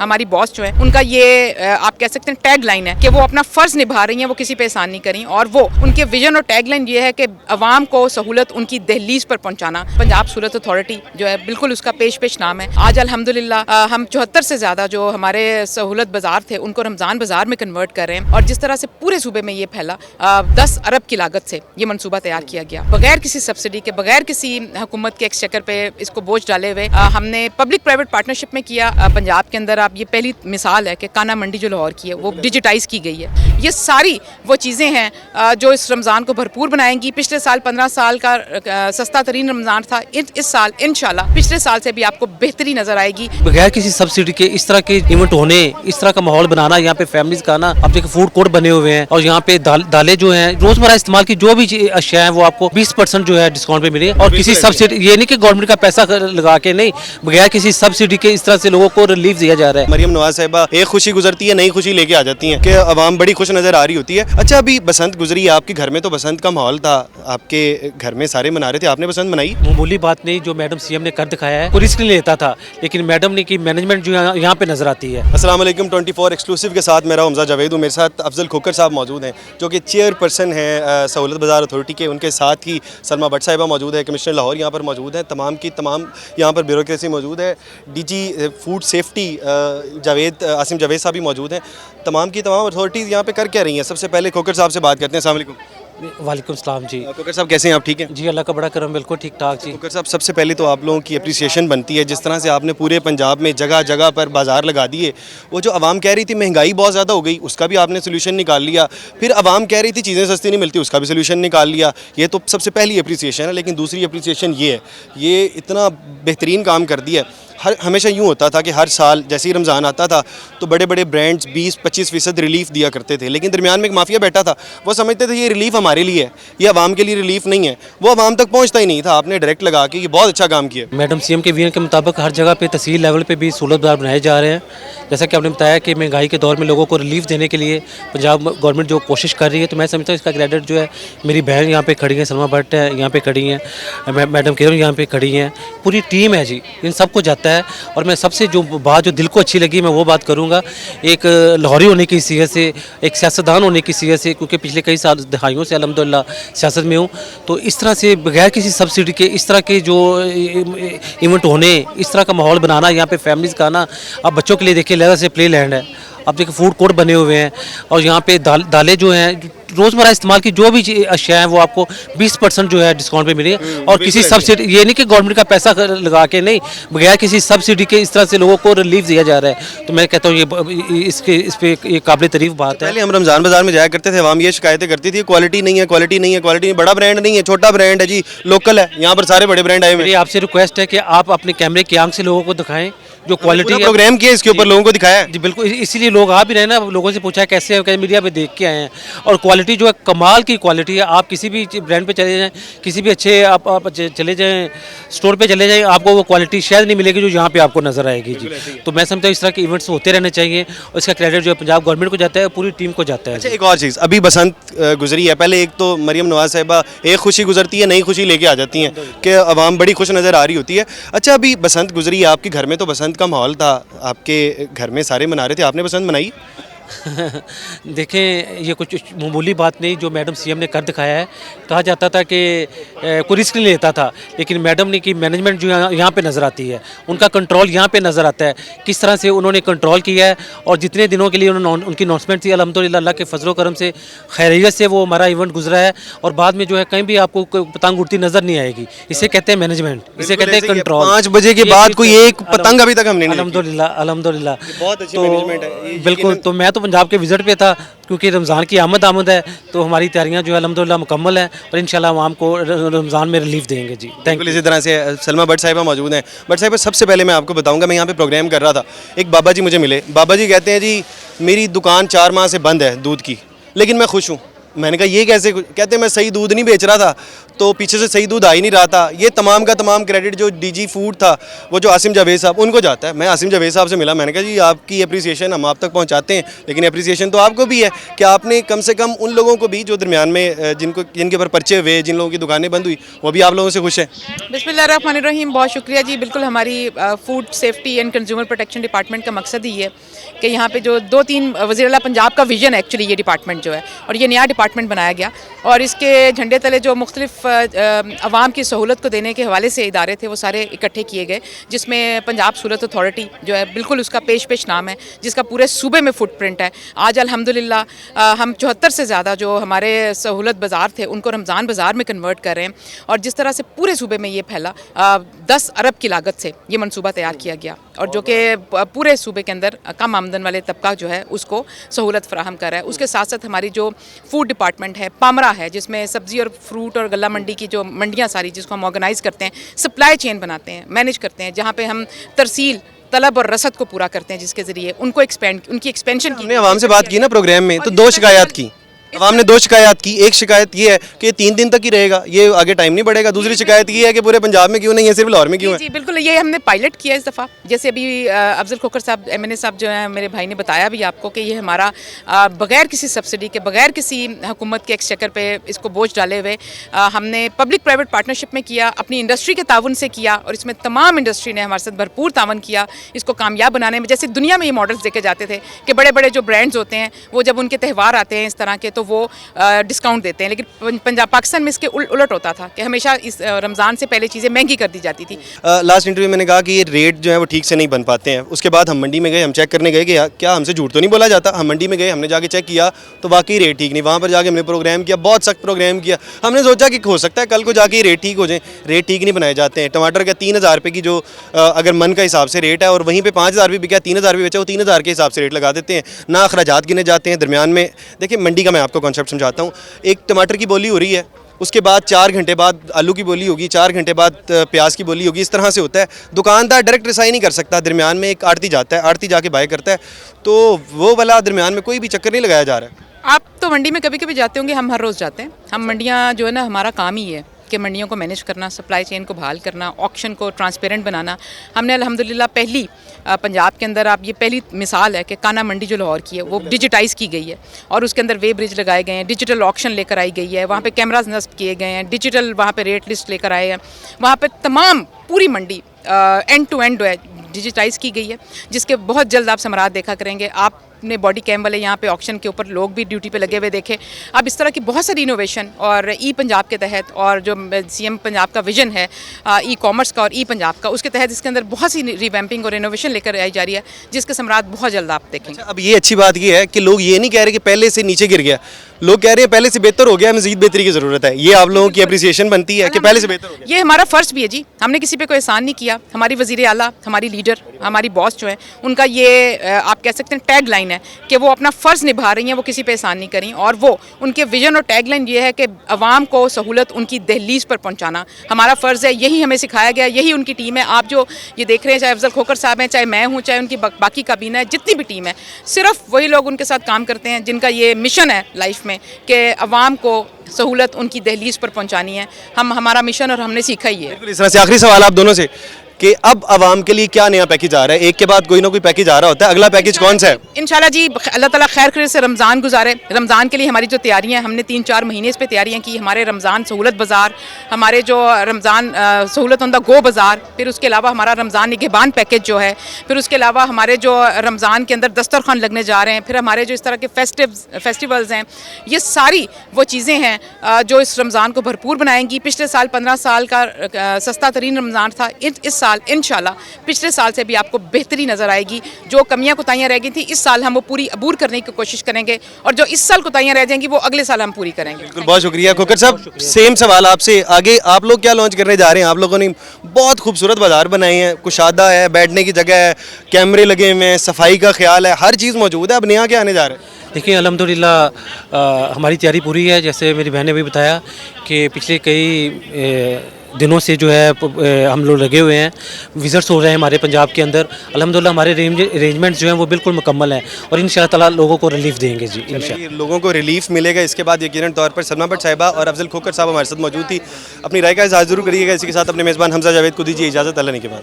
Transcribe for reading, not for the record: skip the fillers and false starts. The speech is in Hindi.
हमारी बॉस जो है उनका ये आप कह सकते हैं टैग लाइन है कि वो अपना फर्ज निभा रही हैं, वो किसी पे एहसान नहीं करी। और वो उनके विजन और टैग लाइन ये है कि अवाम को सहूलत उनकी दहलीज पर पहुंचाना। पंजाब सहूलत अथॉरिटी जो है बिल्कुल उसका पेश नाम है। आज अल्हम्दुलिल्लाह हम 74 से ज्यादा जो हमारे सहूलत बाजार थे उनको रमजान बाजार में कन्वर्ट कर रहे हैं। और जिस तरह से पूरे सूबे में ये फैला 10 अरब की लागत से ये मनसूबा तैयार किया गया, बगैर किसी सब्सिडी के, बगैर किसी हुकूमत के एक्सचेकर पे इसको बोझ डाले हुए हमने पब्लिक प्राइवेट पार्टनरशिप में किया। पंजाब के अंदर आप ये पहली मिसाल है कि काना मंडी जो लाहौर की है वो डिजिटाइज की गई है। ये सारी वो चीज़ें हैं जो इस रमज़ान को भरपूर बनाएंगी। पिछले साल 15 साल का सस्ता तरीन रमज़ान था, इस साल इंशाल्लाह पिछले साल से भी आपको बेहतरी नजर आएगी। बगैर किसी सब्सिडी के इस तरह के इवेंट होने, इस तरह का माहौल बनाना, यहाँ पे फैमिलीज का आना, अब देखिए फूड कोर्ट बने हुए हैं और यहाँ पे दालें जो हैं रोजमर्रा इस्तेमाल की जो भी अशिया है वो आपको 20% जो है डिस्काउंट पे मिले। और किसी सब्सिडी, ये नहीं कि गवर्नमेंट का पैसा लगा के, नहीं, बगैर किसी सब्सिडी के इस तरह से लोगों को रिलीफ दिया जा रहा है। मरियम नवाज साहिबा एक खुशी गुजरती है, नई खुशी लेके आ जाती है कि अवाम बड़ी खुश नजर आ रही होती है। अच्छा, अभी बसंत गुजरी है आपके घर में, तो बसंत का माहौल था, आपके घर में सारे मना रहे थे, आपने बसंत मनाई? मामूली बात नहीं, जो मैडम सीएम ने कर दिखाया है, कोई रिस्क नहीं लेता था, लेकिन मैडम ने की मैनेजमेंट जो यहाँ पे नजर आती है। अस्सलाम वालेकुम, 24 एक्सक्लूसिव के साथ मेरा हमजा जावेद हूँ। मेरे साथ अफजल खोकर साहब मौजूद हैं जो कि चेयरपर्सन हैं सहूलत बाजार अथॉरिटी के। उनके साथ ही सलमा भट्ट साहिबा मौजूद है, कमिश्नर लाहौर यहाँ पर मौजूद हैं। तमाम की तमाम यहाँ पर ब्यूरोक्रेसी मौजूद है। DG food safety Asim Javed साहब भी मौजूद हैं। तमाम की तमाम अथॉरिटीज़ यहाँ पे कर क्या रही हैं? सबसे पहले खोकर साहब से बात करते हैं। अस्सलाम वालेकुम। वालेकुम सलाम जी। खोकर साहब कैसे हैं आप? ठीक हैं जी, अल्लाह का बड़ा करम, बिल्कुल ठीक ठाक जी। खोकर साहब, सबसे पहले तो आप लोगों की अप्रिसिएशन बनती है जिस तरह से आपने पूरे पंजाब में जगह जगह पर बाजार लगा दिए। वो जो आवाम कह रही थी महंगाई बहुत ज़्यादा हो गई, उसका भी आपने सोल्यूशन निकाल लिया। फिर आवाम कह रही थी चीज़ें सस्ती नहीं मिलती, उसका भी सोल्यूशन निकाल लिया। ये तो सबसे पहली अप्रिसिएशन है। लेकिन दूसरी अप्रिसिएशन ये है, ये इतना बेहतरीन काम कर दिया। हमेशा यूँ होता था कि हर साल जैसे ही रमज़ान आता था तो बड़े बड़े ब्रांड्स 20-25% रिलीफ दिया करते थे, लेकिन दरमियान में एक माफिया बैठा था, वो समझते थे ये रिलीफ हमारे लिए है, ये आवाम के लिए रिलीफ नहीं है, वो आवाम तक पहुँचता ही नहीं था। आपने डायरेक्ट लगा के ये बहुत अच्छा काम किया। मैडम सीएम के विजन के मुताबिक हर जगह पे तहसील लेवल पे भी सहूलत बाजार बनाए जा रहे हैं। जैसा कि आपने बताया कि महंगाई के दौर में लोगों को रिलीफ देने के लिए पंजाब गवर्नमेंट जो कोशिश कर रही है, तो मैं समझता हूँ इसका क्रेडिट जो है मेरी बहन यहाँ पे खड़ी है, सलमा भट्ट है यहाँ पे खड़ी हैं, मैडम किरण यहाँ पे खड़ी हैं, पूरी टीम है जी, इन सबको जाता है। और मैं सबसे जो बात जो दिल को अच्छी लगी मैं वो बात करूँगा, एक लाहौरी होने की सीहत से, एक सियासतदान होने की सीहत से, क्योंकि पिछले कई साल दहाइयों से अल्हम्दुलिल्लाह सियासत में हूँ, तो इस तरह से बगैर किसी सब्सिडी के इस तरह के जो इवेंट होने, इस तरह का माहौल बनाना, यहाँ पे फैमिलीज़ का आना, अब बच्चों के लिए देखिए लेज़र से प्ले लैंड है, अब देखिए फूड कोर्ट बने हुए हैं और यहाँ पे दालें जो हैं रोज़मर्रा इस्तेमाल की जो भी अशिया हैं वो आपको 20% जो है डिस्काउंट पे मिले। और किसी सब्सिडी, ये नहीं कि गवर्नमेंट का पैसा लगा के, नहीं, बगैर किसी सब्सिडी के इस तरह से लोगों को रिलीफ दिया जा रहा है। तो मैं कहता हूँ ये इस पे ये काबिल तारीफ बात है। पहले हम रमज़ान बाजार में जाया करते थे, आवाम ये शिकायतें करती थी क्वालिटी नहीं है, क्वालिटी नहीं है, क्वालिटी नहीं, बड़ा ब्रांड नहीं है, छोटा ब्रांड है जी, लोकल है। यहाँ पर सारे बड़े ब्रांड आए हुए हैं। मेरी आपसे रिक्वेस्ट है कि आप अपने कैमरे की आंख से लोगों को दिखाएं जो क्वालिटी है। प्रोग्राम किया इसके ऊपर, लोगों को दिखाया जी बिल्कुल, इसीलिए लोग आ भी रहे ना, लोगों से पूछा कैसे है, मीडिया पे देख के आए हैं। और क्वालिटी जो है कमाल की क्वालिटी है। आप किसी भी ब्रांड पे चले जाएं, किसी भी अच्छे आप चले जाएं, स्टोर पे चले जाएं, आपको वो क्वालिटी शायद नहीं मिलेगी जो यहाँ पे आपको नजर आएगी जी। तो मैं समझता हूँ इस तरह के इवेंट्स होते रहने चाहिए और इसका क्रेडिट जो है पंजाब गवर्नमेंट को जाता है, पूरी टीम को जाता है। अच्छा, एक और चीज़, अभी बसंत गुजरी है, पहले एक तो मरियम नवाज साहिबा एक खुशी गुजरती है, नई खुशी लेके आ जाती हैं कि आवाम बड़ी खुश नज़र आ रही होती है। अच्छा, अभी बसंत गुजरी है आपके घर में, तो बसंत का माहौल था, आपके घर में सारे मना रहे थे, आपने बसंत मनाई? देखें, ये कुछ मामूली बात नहीं, जो मैडम सीएम ने कर दिखाया है। कहा जाता था कि कोई रिस्क नहीं लेता था, लेकिन मैडम ने की मैनेजमेंट जो यहाँ पे नज़र आती है, उनका कंट्रोल यहाँ पे नज़र आता है, किस तरह से उन्होंने कंट्रोल किया है। और जितने दिनों के लिए उन्होंने उनकी अनाउंसमेंट थी, अल्हम्दुलिल्लाह अल्लाह के फजलो करम से खैरियत से वो हमारा इवेंट गुजरा है। और बाद में जो है कहीं भी आपको पतंग उड़ती नज़र नहीं आएगी। इसे कहते हैं मैनेजमेंट, इसे कहते हैं कंट्रोल। 5 बजे के बाद कोई एक पतंग अभी तक हमने नहीं, अल्हम्दुलिल्लाह बहुत अच्छी मैनेजमेंट है बिल्कुल। तो मैं तो पंजाब के विजिट पे था, क्योंकि रमज़ान की आमद है, तो हमारी तैयारियां जो है अल्हम्दुलिल्लाह मुकम्मल हैं और इंशाल्लाह आवाम को रमज़ान में रिलीफ देंगे जी। Thank you. इसी तरह से सलमा भट्ट साहिबा मौजूद हैं। भट्ट साहिबा, सबसे पहले मैं आपको बताऊंगा, मैं यहाँ पे प्रोग्राम कर रहा था, एक बाबा जी मुझे मिले। बाबा जी कहते हैं जी मेरी दुकान 4 माह से बंद है दूध की, लेकिन मैं खुश हूँ, मैंने कहा ये कैसे, कहते मैं सही दूध नहीं बेच रहा था, तो पीछे से सही दूध आ ही नहीं रहा था। ये तमाम का तमाम क्रेडिट जो डीजी फूड था, वो जो आसिम जावेद साहब, उनको जाता है। मैं आसिम जावेद साहब से मिला, मैंने कहा जी आपकी अप्रिसिएशन हम आप तक पहुंचाते हैं, लेकिन अप्रिसिएशन तो आपको भी है कि आपने कम से कम उन लोगों को भी जो दरमियान में जिनके ऊपर पर्चे हुए, जिन लोगों की दुकानें बंद हुई, वो भी आप लोगों से खुश हैं। बिस्मिल्लाहिर्रहमानिर्रहीम, बहुत शुक्रिया जी। बिल्कुल हमारी food safety and consumer protection department का मकसद ही है कि यहाँ पे जो 2-3 वज़ीर आला पंजाब का विजन है एक्चुअली ये डिपार्टमेंट जो है, और ये नया डिपार्टमेंट बनाया गया, और इसके झंडे तले जो मुख्तलिफ आवाम की सहूलत को देने के हवाले से इदारे थे वो सारे इकट्ठे किए गए, जिसमें पंजाब सहूलत अथॉरिटी जो है बिल्कुल उसका पेश नाम है, जिसका पूरे सूबे में फुटप्रिंट है। आज अल्हम्दुलिल्लाह हम 74 से ज़्यादा जो हमारे सहूलत बाज़ार थे उनको रमज़ान बाज़ार में कन्वर्ट कर रहे हैं, और जिस तरह से पूरे सूबे में ये फैला 10 अरब की लागत से ये मनसूबा तैयार किया गया, और जो कि पूरे सूबे के अंदर कम आमदन वाले तबका जो है उसको सहूलत फराहम कर रहा है। उसके साथ साथ हमारी जो फूड डिपार्टमेंट है पामरा है, जिसमें सब्ज़ी और फ्रूट और गला मंडी की जो मंडियाँ सारी जिसको हम ऑर्गेनाइज़ करते हैं, सप्लाई चेन बनाते हैं, मैनेज करते हैं, जहाँ पे हम तरसील तलब और रसद को पूरा करते हैं, जिसके ज़रिए उनको उनकी एक्सपेंशन की। हमने आवाम से बात की ना प्रोग्राम में, तो 2 शिकायत की आवाम ने, 2 शिकायत की। एक शिकायत ये है कि ये 3 दिन तक ही रहेगा, ये आगे टाइम नहीं बढ़ेगा। दूसरी शिकायत ये है कि पूरे पंजाब में क्यों नहीं है, सिर्फ लाहौर में क्यों है। जी बिल्कुल, ये हमने पायलट किया इस दफ़ा। जैसे अभी अफजल खोखर साहब MNA साहब जो हैं, मेरे भाई ने बताया भी आपको कि ये हमारा बगैर किसी सब्सिडी के, बगैर किसी हुकूमत के एक्सचेकर पे इसको बोझ डाले हुए हमने पब्लिक प्राइवेट पार्टनरशिप में किया, अपनी इंडस्ट्री के ताउन से किया, और इसमें तमाम इंडस्ट्री ने हमारे साथ भरपूर तावन किया इसको कामयाब बनाने में। जैसे दुनिया में ये मॉडल्स देखे जाते थे कि बड़े बड़े जो ब्रांड्स होते हैं वो जब उनके त्यौहार आते हैं इस तरह के, तो वो डिस्काउंट देते हैं, लेकिन पंजाब पाकिस्तान में इसके उलट होता था कि हमेशा इस रमज़ान से पहले चीज़ें महंगी कर दी जाती थी। लास्ट इंटरव्यू में मैंने कहा कि ये रेट जो है वो ठीक से नहीं बन पाते हैं। उसके बाद हम मंडी में गए, हम चेक करने गए कि क्या हमसे झूठ तो नहीं बोला जाता। हम मंडी में गए, हमने जाके चेक किया तो वाकई रेट ठीक नहीं। वहाँ पर जाके हमने प्रोग्राम किया, बहुत सख्त प्रोग्राम किया। हमने सोचा कि हो सकता है कल को जाके रेट ठीक हो जाए, रेट ठीक नहीं बनाए जाते हैं। टमाटर का 3000 रुपये की जो अगर मन का हिसाब से रेट है, और वहीं पर 5000 भी बिका, 3000 भी बेचा, वो 3000 के हिसाब से रेट लगा देते हैं, ना अखराजात गिने जाते हैं दरमियान में। देखिए मंडी का मैं आपको कॉन्सेप्ट समझाता हूँ। एक टमाटर की बोली हो रही है, उसके बाद 4 घंटे बाद आलू की बोली होगी, 4 घंटे बाद प्याज की बोली होगी, इस तरह से होता है। दुकानदार डायरेक्ट रिसाई नहीं कर सकता, दरमियान में एक आड़ती जाता है, आड़ती जाके बाय करता है, तो वो वाला दरमियान में कोई भी चक्कर नहीं लगाया जा रहा है। आप तो मंडी में कभी कभी जाते होंगे, हम हर रोज़ जाते हैं। हम मंडियाँ जो है ना, हमारा काम ही है कि मंडियों को मैनेज करना, सप्लाई चेन को बहाल करना, ऑक्शन को ट्रांसपेरेंट बनाना। हमने अल्हम्दुलिल्लाह पहली पंजाब के अंदर, आप ये पहली मिसाल है कि काना मंडी जो लाहौर की है वो डिजिटाइज़ की गई है, और उसके अंदर वे ब्रिज लगाए गए हैं, डिजिटल ऑक्शन लेकर आई गई है, वहाँ पे कैमराज नस्ब किए गए हैं, डिजिटल वहाँ पे रेट लिस्ट लेकर आए हैं, वहाँ पे तमाम पूरी मंडी एंड टू एंड है डिजिटाइज़ की गई है, जिसके बहुत जल्द आप समरात देखा करेंगे। आपने बॉडी कैम वाले यहाँ पे ऑक्शन के ऊपर लोग भी ड्यूटी पे लगे हुए देखे। अब इस तरह की बहुत सारी इनोवेशन, और ई पंजाब के तहत, और जो CM पंजाब का विजन है ई कॉमर्स का और ई पंजाब का, उसके तहत इसके अंदर बहुत सी रिवैम्पिंग और इनोवेशन लेकर आई जा रही है, जिसके समरात बहुत जल्द आप देखेंगे। अब ये अच्छी बात ये है कि लोग ये नहीं कह रहे कि पहले से नीचे गिर गया, लोग कह रहे हैं पहले से बेहतर हो गया, मज़ीद बेहतरी की ज़रूरत है। ये आप लोगों की अप्रिसिएशन बनती है कि पहले से बेहतर हो गया। ये हमारा फ़र्ज़ भी है जी, हमने किसी पे कोई एहसान नहीं किया। हमारी वज़ीर आला, हमारी लीडर, हमारी बॉस जो है, उनका ये आप कह सकते हैं टैग लाइन है कि वो अपना फ़र्ज़ निभा रही हैं, वो किसी पे एहसान नहीं करी। और वो उनके विजन और टैग लाइन ये है कि आवाम को सहूलत उनकी दहलीज पर पहुँचाना हमारा फ़र्ज़ है। यही हमें सिखाया गया, यही उनकी टीम है। आप जो ये देख रहे हैं, चाहे अफजल खोखर साहब हैं, चाहे मैं हूँ, चाहे उनकी बाकी काबीना है, जितनी भी टीम है, सिर्फ वही लोग उनके साथ काम करते हैं जिनका ये मिशन है लाइफ में कि आवाम को सहूलत उनकी दहलीज पर पहुंचानी है। हमारा मिशन, और हमने सीखा ही है। इस तरह से आखिरी सवाल आप दोनों से कि अब आवाम के लिए क्या नया पैकेज आ रहा है? एक के बाद कोई ना कोई पैकेज आ रहा होता है, अगला पैकेज कौन सा है? इंशाल्लाह जी, अल्लाह ताला खैर खैर से रमज़ान गुजारे। रमज़ान के लिए हमारी जो तैयारियां हैं, हमने 3-4 महीने इस पे तैयारियां की। हमारे रमज़ान सहूलत बाज़ार, हमारे जो रमज़ान सहूलत ऑन द गो बाज़ार, फिर उसके अलावा हमारा रमज़ान निगहबान पैकेज जो है, फिर उसके अलावा हमारे जो रमज़ान के अंदर दस्तरखान लगने जा रहे हैं, फिर हमारे जो इस तरह के फेस्टिवल्स हैं, ये सारी वो चीज़ें हैं जो इस रमज़ान को भरपूर बनाएंगी। पिछले साल 15 साल का सस्ता तरीन रमज़ान था, इस साल इंशाल्लाह पिछले साल से भी आपको बेहतरी नज़र आएगी। जो कमियां कोताहियां रह गई थी इस साल हम वो पूरी अबूर करने की कोशिश करेंगे, और जो इस साल कोताहियां रह जाएंगी वो अगले साल हम पूरी करेंगे। बिल्कुल, बहुत शुक्रिया खोखर साहब। सेम सवाल आपसे, आगे आप लोग क्या लॉन्च करने जा रहे हैं? आप लोगों ने बहुत खूबसूरत बाजार बनाए हैं, कुशादा है, बैठने की जगह है, कैमरे लगे हुए हैं, सफाई का ख्याल है, हर चीज़ मौजूद है। अब नया क्या आने जा रहा है? देखिए अल्हम्दुलिल्लाह हमारी तैयारी पूरी है। जैसे मेरी बहन ने भी बताया कि पिछले कई दिनों से जो है हम लोग लगे हुए हैं, विजिट्स हो रहे हैं हमारे पंजाब के अंदर। अल्हम्दुलिल्लाह हमारे अरेंजमेंट्स जो हैं वो बिल्कुल मुकम्मल हैं और इंशाअल्लाह ताला लोगों को रिलीफ देंगे जी इंशाअल्लाह। ये लोगों को रिलीफ मिलेगा इसके बाद यकीनन तौर पर सलमा भट्ट साहिबा और अफजल खोकर साहब हमारे साथ मौजूद थी। अपनी राय का इज़हार ज़रूर करिएगा। इसी के साथ अपने मेज़बान हमजा जावेद को दीजिए इजाज़त। अल्लाह ने के बाद।